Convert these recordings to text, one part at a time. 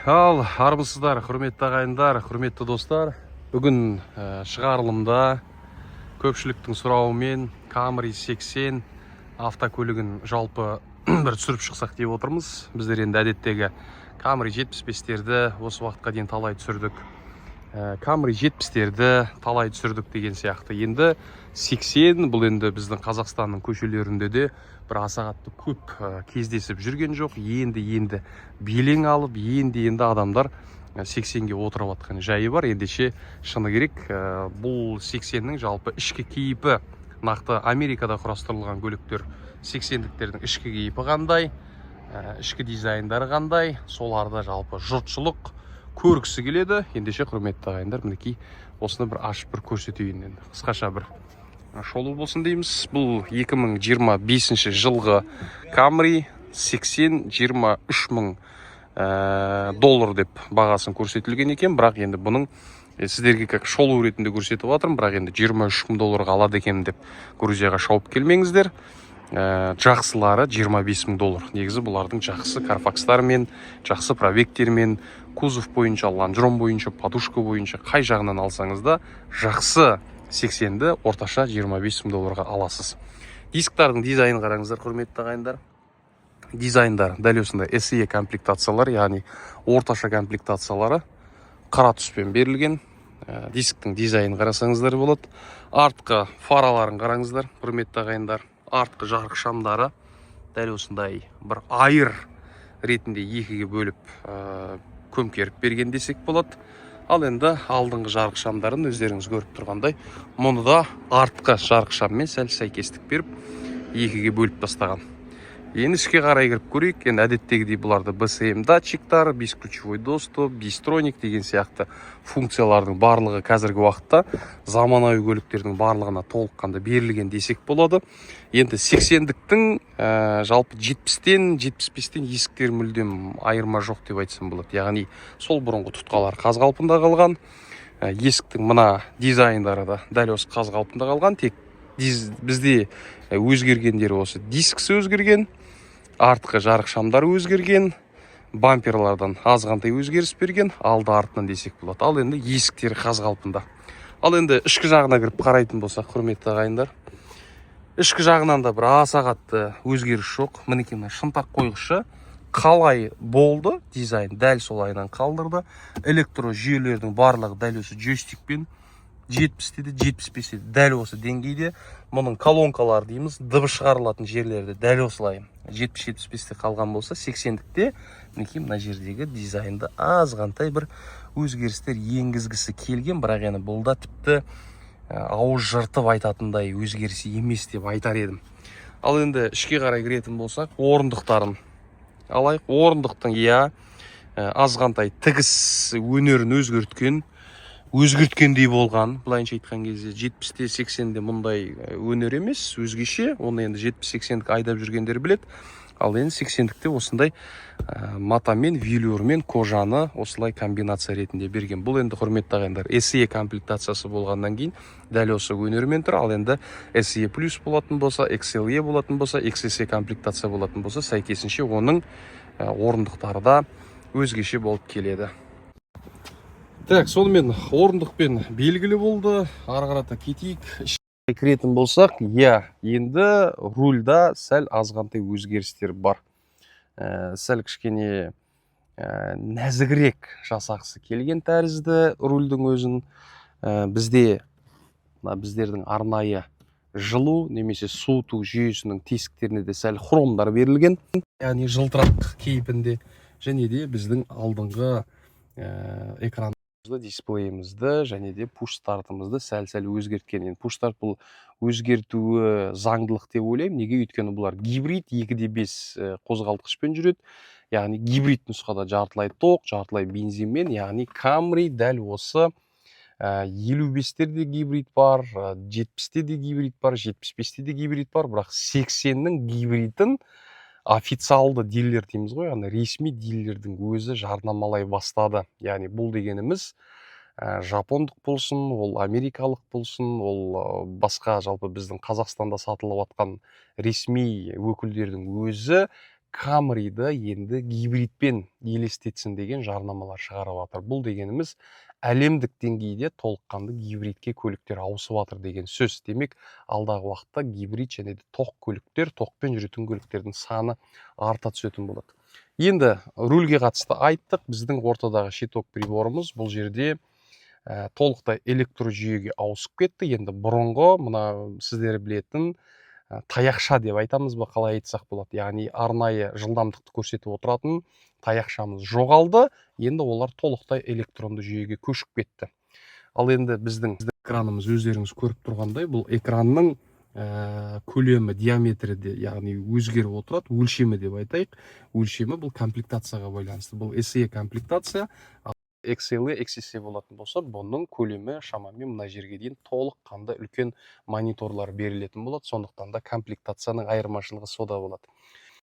Ал армысыздар, құрметті ағайындар, құрметті достар. Бүгін шығарылымда көпшіліктің сұрауымен Camry 80 автокөлігін жалпы бір түсіріп шықсақ деп отырмыз. Біздер енді әдеттегі Camry 75-терді осы уақытқа дейін талай түсірдік. Camry 70-терді талай түсірдік деген сияқты. Енді 80 бұл енді біздің Қазақстанның көшелерінде де бір аса қатты көп кездесіп жүрген жоқ. Енді белең алып, енді адамдар 80-ге отырып жатқан жайы бар. Ендеше шыны керек, бұл 80-нің жалпы ішкі кейпі, нақты Америкада құрастырылған көліктер 80-діктердің ішкі кейпі қандай, ішкі дизайндары қандай, соларды жалпы жұртшылық көргісі келеді. Ендеше құрметті ағайындар, мінекей осыны бір ашып бір көрсетейін. Енді қысқаша бір шолу болсын дейміз. Бұл 2025 жылғы Camry 80 23 мың доллар деп бағасын көрсетілген екен. Бірақ енді бұның сіздерге как шолу ретінде көрсетіп жатырмын. Бірақ енді 23 мың долларға алады екен деп Грузияға шауып келмеңіздер. Жақсылары 25 мың доллар. Негізі бұлардың жақсы карфакстармен, жақсы пробектермен, кузов бойынша, лонжерон бойынша, подушка бойынша қай жағынан алсаңыз да жақсы 80-ді орташа 25 мың долларға аласыз. Дисктардың дизайнын қараңыздар, құрметті ағайындар. Дизайндар дәл осындай SE комплектациялар, яғни орташа комплектациялары қара түспен берілген. Дисктің дизайнын қарасаңыздар болады. Артқы фараларын қараңыздар, құрметті ағайындар. Артқы жарық шамдары дәл осындай бір айыр ретінде екіге бөліп көмкеріп берген десек болады. Ал енді алдыңғы жарық шамдарын өздеріңіз көріп тұрғандай, мұны да артқы жарық шаммен сәл сәйкестік беріп екіге бөліп тастаған. Енді ішке қарай кіріп көрейік. Енді әдеттегідей бұларды BCM датчиктар, бесключевой доступ, бистроник деген сияқты функциялардың барлығы қазіргі уақытта заманауи көліктердің барлығына толыққанды берілген десек болады. Енді 80-діктің жалпы 70-тен 75-тен есіктер мүлдем айырма жоқ деп айтсам болады. Яғни сол бұрынғы тұтқалар қаз қалпында қалған. Есіктің мына дизайндары да дәл осы қаз қалпында қалған. Тек бізде өзгергендері осы дискісі өзгерген, артқы жарық шамдары өзгерген, бамперлардан азғантай өзгеріс берген, алды артынан десек болады. Ал енді есіктері қаз қалпында. Ал енді ішкі жағына кіріп қарайтын болсақ, құрметті ағайындар, ішкі жағынан да бір аса қатты өзгеріс жоқ. Мінекей мына шынтақ қойғышы қалай болды, дизайн дәл солайынан қалдырды. Электро жүйелердің барлығы дәл осы джойстикпен 70-те де 75-те дәл осы деңгейде. Мұның колонкалар дейміз, дыбыс шығарылатын жерлерді дәл осылай 70-75-те қалған болса, 80-дікте мінекей мына жердегі дизайнды азғантай бір өзгерістер енгізгісі келген. Бірақ енді бұл да тіпті ауыз жыртып айтатындай өзгеріс емес деп айтар едім. Ал енді ішке қарай кіретін болсақ, орындықтарын алайық. Орындықтың азғантай тігіс өнерін өзгерткендей болған. Былайынша айтқан кезде 70-те 80-де мұндай өнер емес, өзгеше. Оны енді 70-80-дік айдап жүргендер білет. Ал енді 80-дікте осындай матамен, велюрмен кожаны осылай комбинация ретінде берген. Бұл енді құрметті ағайындар SE комплектациясы болғаннан кейін дәл осы өнермен тұр. Ал енді SE плюс болатын болса, XLE болатын болса, XSE комплектация болатын болса, сәйкесінше оның орындықтары да өзгеше болып келеді. Так, сонымен орындықпен белгілі болды. Ары қарата кетейік. Кіретін болсақ, енді рульда сәл азғантай өзгерістер бар. Сәл кішкене нәзігірек жасақсы келген тәрізді рульдің өзін. Біздердің арнайы жылу немесе суыту жүйесінің тесіктеріне де сәл хромдар берілген. Яғни жылтырақ кейпінде. Және де біздің алдыңғы экран дисплейімізді және де пуш-стартымызды сәл-сәл өзгерткен. Пуш-старт бұл өзгертуі заңдылық деп ойлаймын. Неге? Өйткені бұлар гибрид 2.5 қозғалтқышпен жүреді. Яғни гибрид нұсқада жартылай тоқ, жартылай бензинмен. Яғни Camry дәл осы 55-те де гибрид бар, 70-те де гибрид бар, 75-те де гибрид бар. Бірақ 80-нің гибридін официалды дилер дейміз ғой, ресми дилердің өзі жарнамалай бастады. Яғни бұл дегеніміз жапондық болсын, ол америкалық болсын, ол басқа жалпы біздің Қазақстанда сатылып жатқан ресми өкілдердің өзі Camry'ді енді гибридпен елестетсін деген жарнамалар шығарып жатыр. Бұл дегеніміз әлемдік деңгейде толыққанды гибридке көліктер ауысып жатыр деген сөз. Демек, алдағы уақытта гибрид және де тоқ көліктер, тоқпен жүретін көліктердің саны арта түсетін болады. Енді рульге қатысты айттық. Біздің ортадағы щиток приборымыз бұл жерде толықтай электро жүйеге ауысып кетті. Енді бұрынғы мына сіздер білетін таяқша деп айтамыз ба, қалай айтсақ болады. Яғни арнайы жылдамдықты көрсетіп отыратын таяқшамыз жоғалды. Енді олар толықтай электронды жүйеге көшіп кетті. Ал енді біздің экранымыз өздеріңіз көріп тұрғандай, бұл экранның көлемі, диаметрі де, яғни өзгеріп отырады. Өлшемі деп айтайық. Өлшемі бұл комплектацияға байланысты. Бұл SE комплектация. XL, XSE болатын болса, бұның көлемі шамамен мына жерге дейін толыққанды үлкен мониторлар берілетін болады. Сондықтан да комплектацияның айырмашылығы сода болады.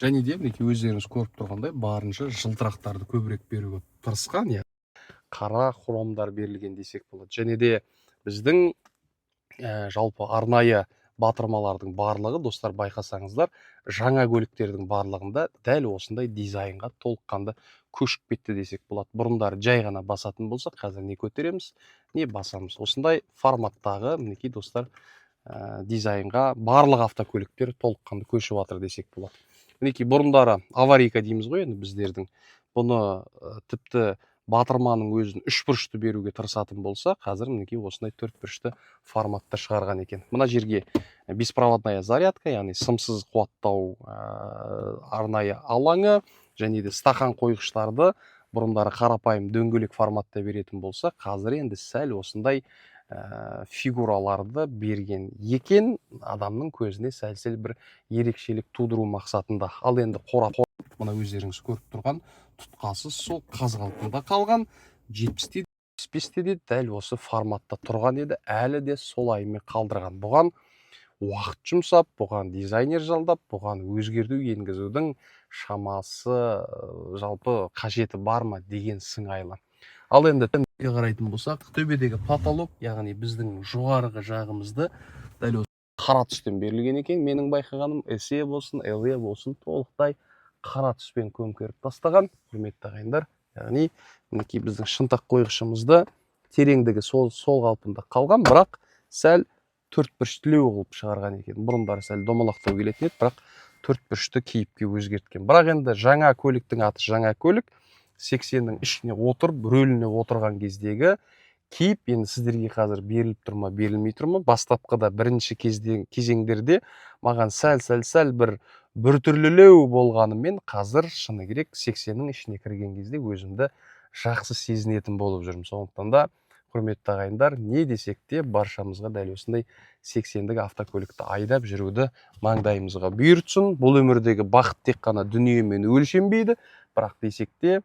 Және де мінекей өздеріңіз көріп тұрғандай барынша жылтырақтарды көбірек беруге тырысқан, қара хромдар берілген десек болады. Және де біздің жалпы арнайы батырмалардың барлығы, достар, байқасаңыздар, жаңа көліктердің барлығында дәл осындай дизайнға толыққанды көшіп кетті десек болады. Бұрындары жай ғана басатын болсақ, қазір не көтереміз, не басамыз. Осындай форматтағы, мінекей достар, дизайнға барлық автокөліктер толыққанды көшіп жатыр десек болады. Мінекей бұрындары аварийка дейміз ғой, енді біздердің. Бұны тіпті батырманың өзін үш бұрышты беруге тырысатын болса, қазір мінекей осындай төрт бұрышты форматта шығарған екен. Мына жерге беспроводная зарядка, яғни сымсыз қуаттау арнайы алаңы, және де стақан қойғыштарды бұрындары қарапайым дөңгелек форматта беретін болса, қазір енді сәл осындай фигураларды берген екен, адамның көзіне сәл-сәл бір ерекшелік тудыру мақсатында. Ал енді қорап, мына өздеріңіз көріп тұрған тұтқасы сол қаз қалпында қалған, 70-те 75-те де дәл осы форматта тұрған еді, әлі де сол айымен қалдырған. Бұған уақыт жұмсап, бұған дизайнер жалдап, бұған өзгерту енгізудің шамасы жалпы қажеті бар ма деген сыңайлы. Ал енді төбеге қарайтын болсақ, төбедегі потолок, яғни біздің жоғарғы жағымызды дәл осы қара түстен берілген екен. Менің байқағаным SE болсын, LE болсын, толықтай қара түспен көмкеріп тастаған. Құрметті ағайындар, яғни мінекей біздің шынтақ қойғышымызды тереңдігі сол қалпында қалған, бірақ сәл төрт бұрыштілеу қылып шығарған екен. Бұрындары сәл домалақтау келетін еді, бірақ төрт бұрышты кейіпке өзгерткен. Бірақ енді жаңа көліктің аты жаңа көлік, 80-нің ішіне отырып, рөліне отырған кездегі кейіп енді сіздерге қазір беріліп тұрма, берілмей тұрма. Бастапқыда бірінші кезеңдерде маған сәл бір түрлілеу болғанымен, қазір шыны керек 80-нің ішіне кірген кезде өзімді жақсы сезінетін болып жүрмін. Сондықтан да, құрметті ағайындар, не десек те баршамызға дәл осындай 80-дік автокөлікті айдап жүруді маңдайымызға бұйыртсын. Бұл өмірдегі бақыт тек қана дүниемен өлшенбейді, бірақ десек те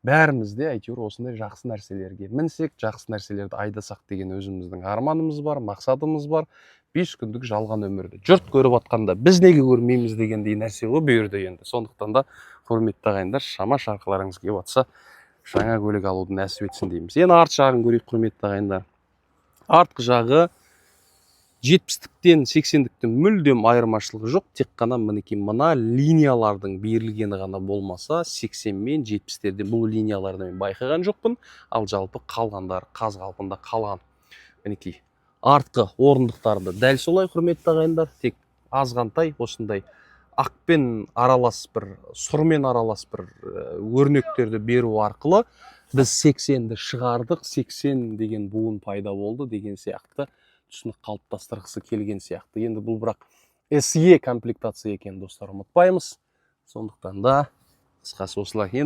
бәрімізде әйтеуір осындай жақсы нәрселерге мінсек, жақсы нәрселерді айдасақ деген өзіміздің арманымыз бар, мақсатымыз бар. 5 күндік жалған өмірді жұрт көріп атқанда біз неге көрмейміз дегендей нәрсе ғой бұйырды енді. Сондықтан да, құрметті ағайындар, шама шарқыларыңыз келіп жатса, жаңа көлік алуды нәсіп етсін дейміз. Енді арт жағын көрейік, құрметті ағайындар. Артқы жағы 70-тіктен 80-тіктен мүлдем айырмашылығы жоқ. Тек қана мінекей мына линиялардың берілгені ғана болмаса, 80 мен 70-терде бұл линияларды мен байқаған жоқпын. Ал жалпы қалғандар қаз қалпында қалған. Мінекей артқы орындықтарды дәл солай, құрметті ағайындар. Тек азғантай осындай ақпен аралас бір, сұрмен аралас бір өрнектерді беру арқылы біз 80-ді шығардық, 80 деген буын пайда болды деген сияқты түсінік қалыптастырғысы келген сияқты. Енді бұл бірақ SE комплектация екен, достар, ұмытпаймыз. Сондықтан да қысқасы осылай.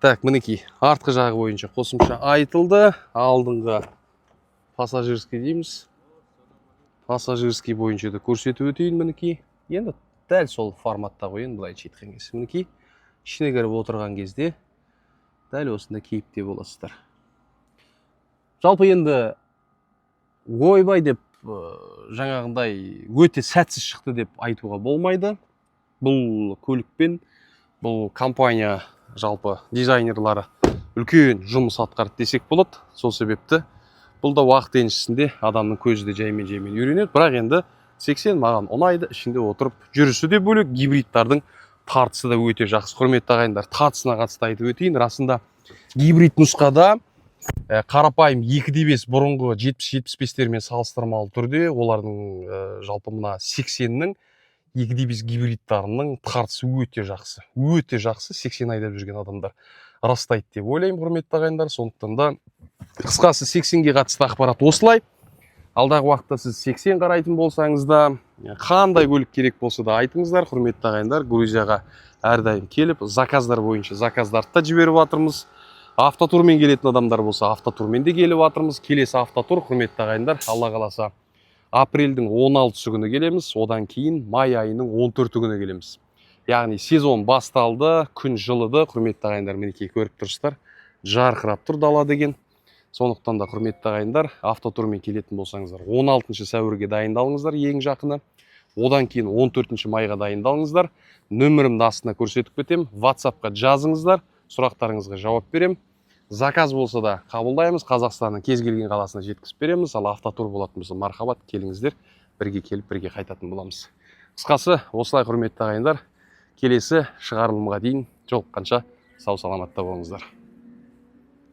Так, мінекей артқы жағы бойынша қосымша айтылды. Алдыңғы пассажирский дейміз. Пассажирский бойынша да көрсетіп өтейін мінекей. Енді дәл сол форматта қойын, былайша айтқан кезде. Мінекей ішіне кіріп отырған кезде дәл осында кейіпте боласыздар. Жалпы енді ойбай деп жаңағындай өте сәтсіз шықты деп айтуға болмайды. Бұл көлікпен бұл компания жалпы дизайнерлары үлкен жұмыс атқарды десек болады. Сол себепті бұл да уақыт еншісінде адамның көзі де жаймен үйренеді. Бірақ енді 80 маған ұнайды, ішінде отырып жүрісі де бөлек, гибридтардың тартысы да өте жақсы. Құрметті ағайындар, тартысына қатысты айтып өтейін. Расында гибрид нұсқада қарапайым 2,5 бұрынғы 70-75-термен салыстырмалы түрде олардың жалпы мына 80-нің 2,5 гибридтарының тартысы өте жақсы. Өте жақсы 80 айдап жүрген адамдар растайды деп ойлаймын, құрметті ағайындар. Сондықтан да қысқасы 80-ге қатысты ақпарат осылай. Алдағы уақытта сіз 80 қарайтын болсаңыз да, қандай көлік керек болса да айтыңыздар, құрметті ағайындар. Грузияға әрдайым келіп, заказдар бойынша заказдарды да жіберіп жатырмыз. Автотурмен келетін адамдар болса, автотурмен де келіп жатырмыз. Келесі автотур, құрметті ағайындар, Алла қаласа апрельдің 16-сы күні келеміз, одан кейін май айының 14-і күні келеміз. Яғни сезон басталды, күн жылыды, құрметті ағайындар, мінекей көріп тұрсыздар, жарқырап тұр дала деген. Сондықтан да, құрметті ағайындар, автотурмен келетін болсаңыздар, 16 сәуірге дайындалыңыздар, ең жақыны. Одан кейін 14 майға дайындалыңыздар. Нөмірімді астына көрсетіп кетем, WhatsApp-қа жазыңыздар, сұрақтарыңызға жауап берем. Заказ болса да қабылдаймыз, Қазақстанның кез келген қаласына жеткізіп береміз. Ал автотур болатын болса, мархабат, келіңіздер, бірге келіп, бірге қайтатын боламыз. Қысқасы, осылай, құрметті ағайындар, келесі шығарылымға дейін жолыққанша сау саламатта болыңыздар.